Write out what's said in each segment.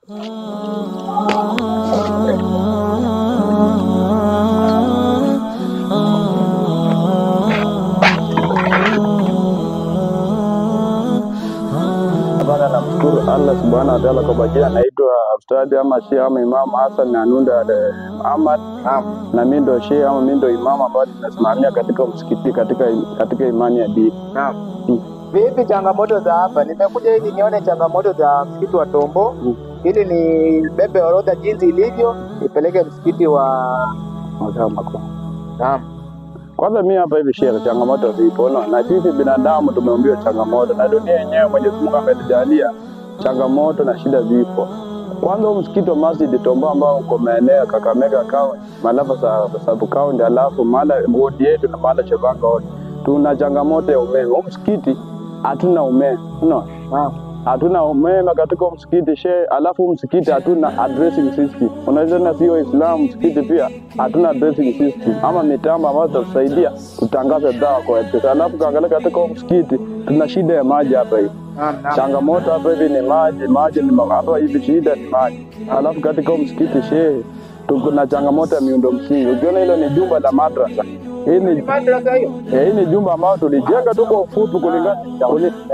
Namshukuru Allah subhanahu wa ta'ala kwa majina naitwa Ustadhi ama Sheikh ama Imam Hassan Nanunda Ahmad. Na mimi ndo Sheikh ama mimi ndo Imam ambaye tunasimamia katika msikiti katika imani ya dini. Vipi changamoto za hapa? Nimekuja ili nione changamoto za msikiti wa Tombo. Ili ni bebe orodha jinsi ilivyo ipeleke msikiti wa Makoko. Kwanza mimi hapa hivi Sheikh, changamoto zipo na sisi binadamu tumeumbiwa changamoto, na dunia yenyewe Mwenyezi Mungu ametujalia changamoto na shida zipo. Kwanza msikiti wa Masjid Tombo ambao uko maeneo Kakamega County, Malava Sub County, alafu mala ward yetu na mala Chabanga wote tuna changamoto ya umeme. Msikiti hatuna umeme. Hatuna umeme katika msikiti Sheikh, alafu msikiti hatuna addressing system. Unaweza na sio Islam, msikiti pia hatuna addressing system ama mitambo ambayo tutasaidia kutangaza dawa kwa watu. Alafu kaangalia katika msikiti tuna shida ya maji hapa hivi. Changamoto hapa hivi ni maji ni hapa hivi, shida ni maji. Alafu katika msikiti Sheikh tuna changamoto ya miundo msingi. Ukiona hilo ni jumba la madrasa. Hii ni jumba ambalo tulijenga tu kwa ufupi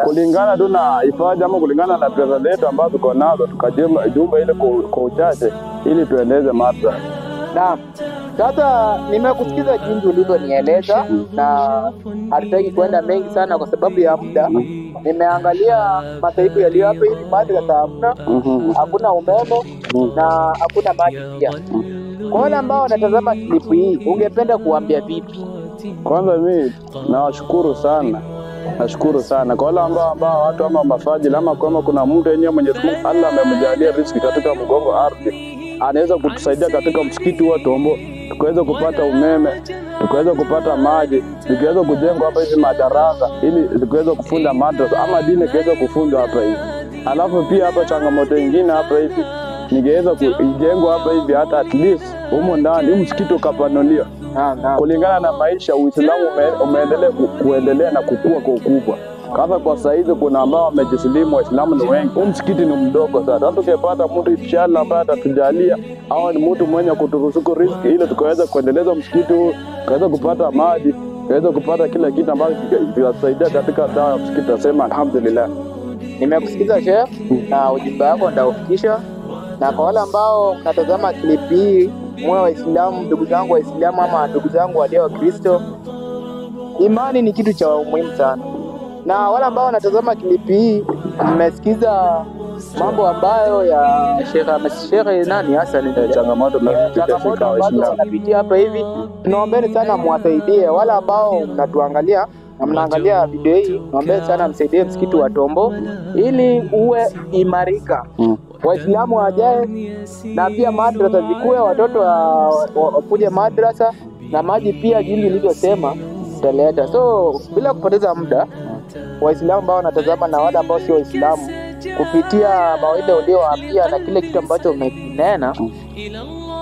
kulingana tu na hifadhi ama kulingana na pesa zetu ambazo tuko nazo, tukajenga jumba ile kwa uchache ili tuendeleze madrasa. Naam. Sasa nimekusikiza jinsi ulivyonieleza na hatutaki kwenda mengi sana kwa sababu ya muda. Nimeangalia masaibu yaliyo hapa hivi, madrasa hamna, hakuna umeme na hakuna maji pia. Kwa wale ambao wanatazama klipu hii, ungependa kuambia vipi? Kwanza mimi nashukuru sana kwa wale ambao watu ama mafadhili ama kama kuna mtu yenyewe Mwenyezi Mungu Allah amemjalia riziki katika mgongo ardhi, anaweza kutusaidia katika msikiti wa Tombo, tukaweza kupata umeme, tukaweza kupata maji, tukaweza kujenga hapa hivi madarasa ili tukaweza kufunda madrasa ama dini ikaweza kufundwa hapa hivi. Alafu pia hapa changamoto nyingine hapa hivi ningeweza kujengwa hapa hivi hata at least humo ndani msikiti ukapanuliwa. Kulingana na maisha Uislamu umeendelea kuendelea na kukua kwa ukubwa. Kama kwa saizi kuna ambao wamejisilimu, Waislamu ni wengi. Msikiti ni mdogo sana. Hata tukipata mtu inshallah ambaye atatujalia au ni mtu mwenye kuturuzuku riziki ili tukaweza kuendeleza msikiti huu, tukaweza kupata maji, tukaweza kupata kila kitu ambacho kitasaidia katika dawa ya msikiti, tasema alhamdulillah. Nimekusikiza Sheikh na ujumbe wako ndaufikisha. Na kwa wale ambao mnatazama clip hii, mwe Waislamu, ndugu zangu Waislamu ama ndugu zangu walio Wakristo, imani ni kitu cha muhimu sana. Na wale ambao wanatazama clip hii, mmesikiza mambo ambayo ya Sheikh nani hasa ni changamoto tunapitia hapa hivi. Tunaombeni sana muwasaidie wale ambao mnatuangalia na mnaangalia video hii, naomba sana msaidie msikiti wa Tombo ili uwe imarika. Waislamu wajae na pia madrasa zikue, watoto wakuje madrasa na maji pia jinsi nilivyosema tutaleta. So bila kupoteza muda, Waislamu ambao wanatazama na wale ambao sio Waislamu, kupitia mawaidha uliowaambia na kile kitu ambacho umenena,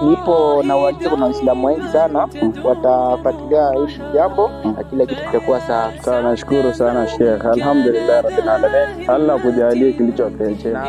nipo na uhakika kuna Waislamu wengi sana watafuatilia hili jambo na kila kitu kitakuwa sawa. Nashukuru sana Sheikh. Alhamdulillah rabbil alamin. Allah kujalie kilichopendeza.